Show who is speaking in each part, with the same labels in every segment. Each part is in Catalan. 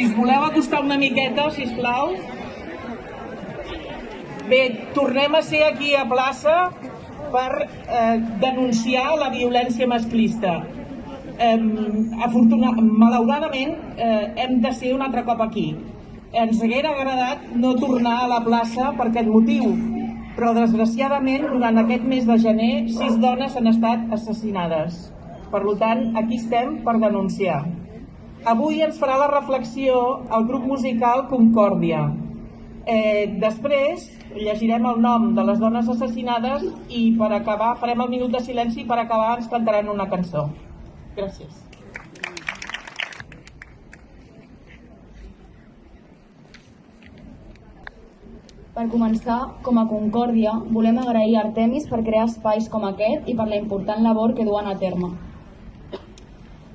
Speaker 1: Si us voleu acostar una miqueta, sisplau. Bé, tornem a ser aquí a plaça per denunciar la violència masclista. Malauradament, hem de ser un altre cop aquí. Ens haguera agradat no tornar a la plaça per aquest motiu, però desgraciadament durant aquest mes de gener 6 dones han estat assassinades. Per tant, aquí estem per denunciar. Avui ens farà la reflexió el grup musical Concòrdia. Després llegirem el nom de les dones assassinades i per acabar farem el minut de silenci i per acabar ens cantaran una cançó. Gràcies.
Speaker 2: Per començar, com a Concòrdia, volem agrair a Artemis per crear espais com aquest i per la important labor que duen a terme.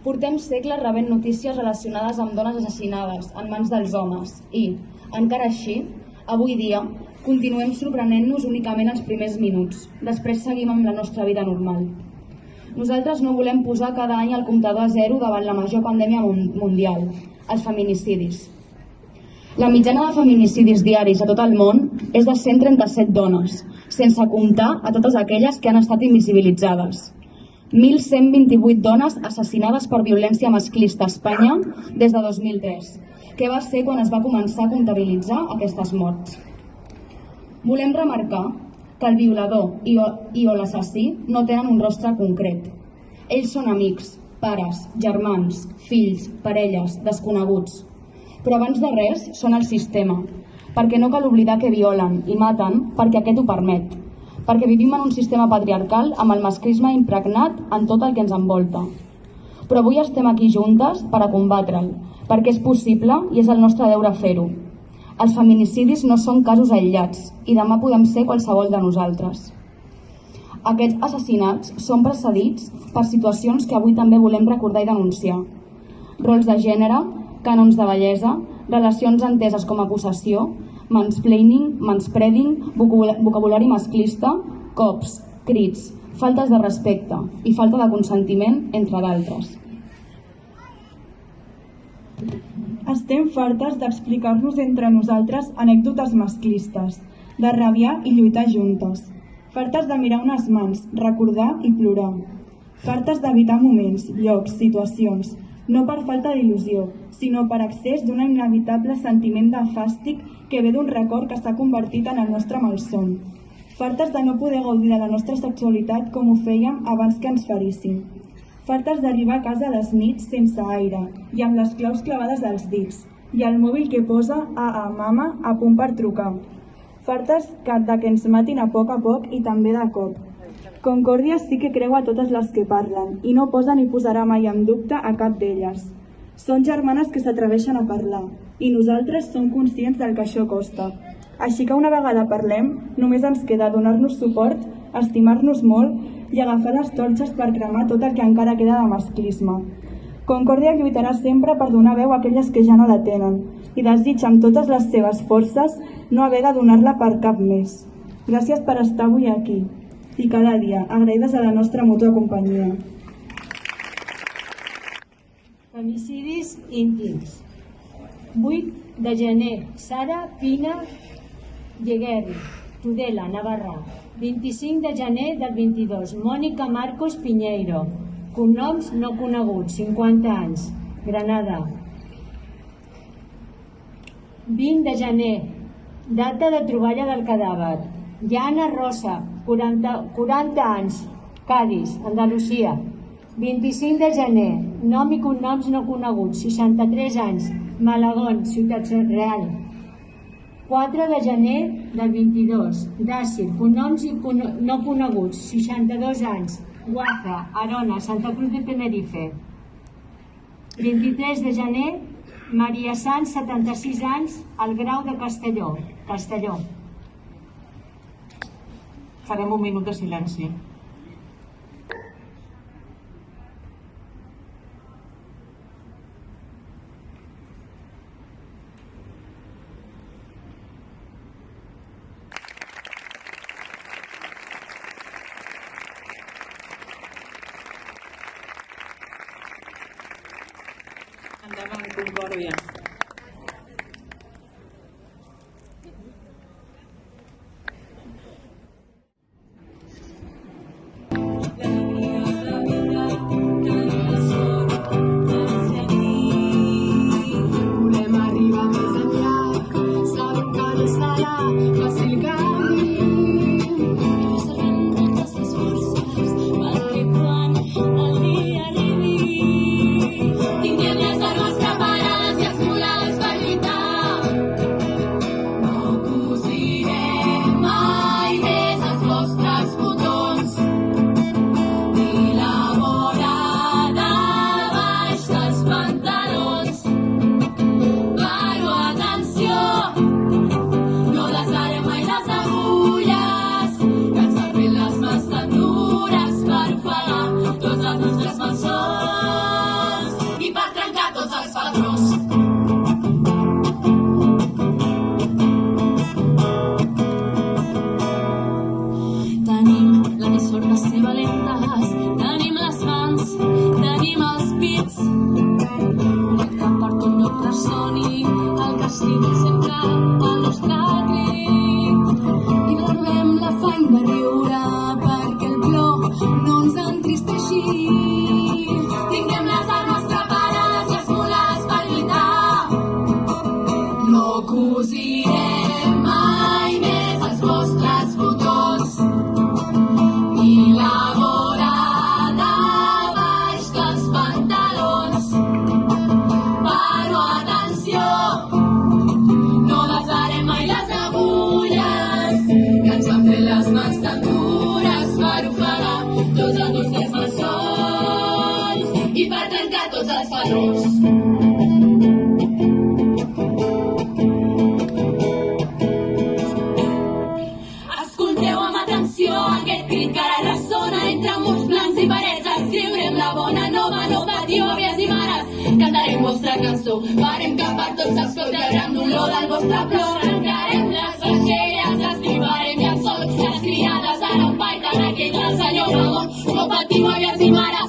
Speaker 2: Portem segles rebent notícies relacionades amb dones assassinades en mans dels homes i, encara així, avui dia, continuem sorprenent-nos únicament els primers minuts. Després seguim amb la nostra vida normal. Nosaltres no volem posar cada any el comptador a zero davant la major pandèmia mundial, els feminicidis. La mitjana de feminicidis diaris a tot el món és de 137 dones, sense comptar a totes aquelles que han estat invisibilitzades. 1.128 dones assassinades per violència masclista a Espanya des de 2003, que va ser quan es va començar a comptabilitzar aquestes morts. Volem remarcar que el violador i o l'assassí no tenen un rostre concret. Ells són amics, pares, germans, fills, parelles, desconeguts. Però abans de res són el sistema, perquè no cal oblidar que violen i maten perquè aquest ho permet, perquè vivim en un sistema patriarcal amb el masclisme impregnat en tot el que ens envolta. Però avui estem aquí juntes per a combatre'l, perquè és possible i és el nostre deure fer-ho. Els feminicidis no són casos aïllats i demà podem ser qualsevol de nosaltres. Aquests assassinats són precedits per situacions que avui també volem recordar i denunciar. Rols de gènere, cànons de bellesa, relacions enteses com a possessió, mansplaining, manspreading, vocabulari masclista, cops, crits, faltes de respecte i falta de consentiment, entre d'altres.
Speaker 3: Estem fartes d'explicar-nos entre nosaltres anècdotes masclistes, de rabiar i lluitar juntes. Fartes de mirar unes mans, recordar i plorar. Fartes d'evitar moments, llocs, situacions, no per falta d'il·lusió, sinó per excés d'un inevitable sentiment de fàstic que ve d'un record que s'ha convertit en el nostre malson. Fartes de no poder gaudir de la nostra sexualitat com ho fèiem abans que ens ferissin. Fartes d'arribar a casa a les nits sense aire i amb les claus clavades als dits i el mòbil que posa mama a punt per trucar. Fartes de que ens matin a poc i també de cop. Concòrdia sí que creu a totes les que parlen i no posa ni posarà mai en dubte a cap d'elles. Són germanes que s'atreveixen a parlar i nosaltres som conscients del que això costa. Així que una vegada parlem, només ens queda donar-nos suport, estimar-nos molt i agafar les torxes per cremar tot el que encara queda de masclisme. Concòrdia lluitarà sempre per donar veu a aquelles que ja no la tenen i desitja amb totes les seves forces no haver de donar-la per cap més. Gràcies per estar avui aquí i cada dia agraïdes a la nostra mútua companyia.
Speaker 4: Femicidis íntims. 8 de gener, Sara Pina Lleguerri, Tudela, Navarra. 25 de gener del 22, Mònica Marcos Piñeiro, cognoms no coneguts, 50 anys, Granada. 20 de gener, data de troballa del cadàver, Llana Rosa, 40 anys, Cádiz, Andalusia. 25 de gener, nom i cognoms no coneguts, 63 anys, Malagón, Ciutat Real. 4 de gener del 22, Dàcil, cognoms no coneguts, 62 anys, Guarza, Arona, Santa Cruz de Tenerife. 23 de gener, Maria Sanz, 76 anys, al Grau de Castelló.
Speaker 1: Farem un minut de silenci. Endavant, Concòrdia.
Speaker 5: sols i per trencar tots els patrons. Tenim la més sort de ser valentes, tenim les mans, tenim els pits, que per tot lloc ressoni el castig sempre al nostre crit. I garbem l'afany de riure perquè el plor no ens entristeixi. Tinguem les armes preparades i esmolades per lluitar. No cosirem mai més els vostres botons i la vora de baix dels pantalons. Però atenció, no desarem mai les agulles que ens han fet les mans tan dures per ofegar tots els nostres malsons i per trencar tots els patrons. Escolteu amb atenció aquest crit que ara ressona entre murs blancs i parets. Escriurem la bona nova, no patiu, àvies i mares. Cantarem vostra cançó, farem que per tots s'escolti el gran dolor del vostre plor. Arrencarem les vaixelles, escrivarem llençols. Les criades ara un paiten aquell del senyor Ramon. No patiu, àvies i mares,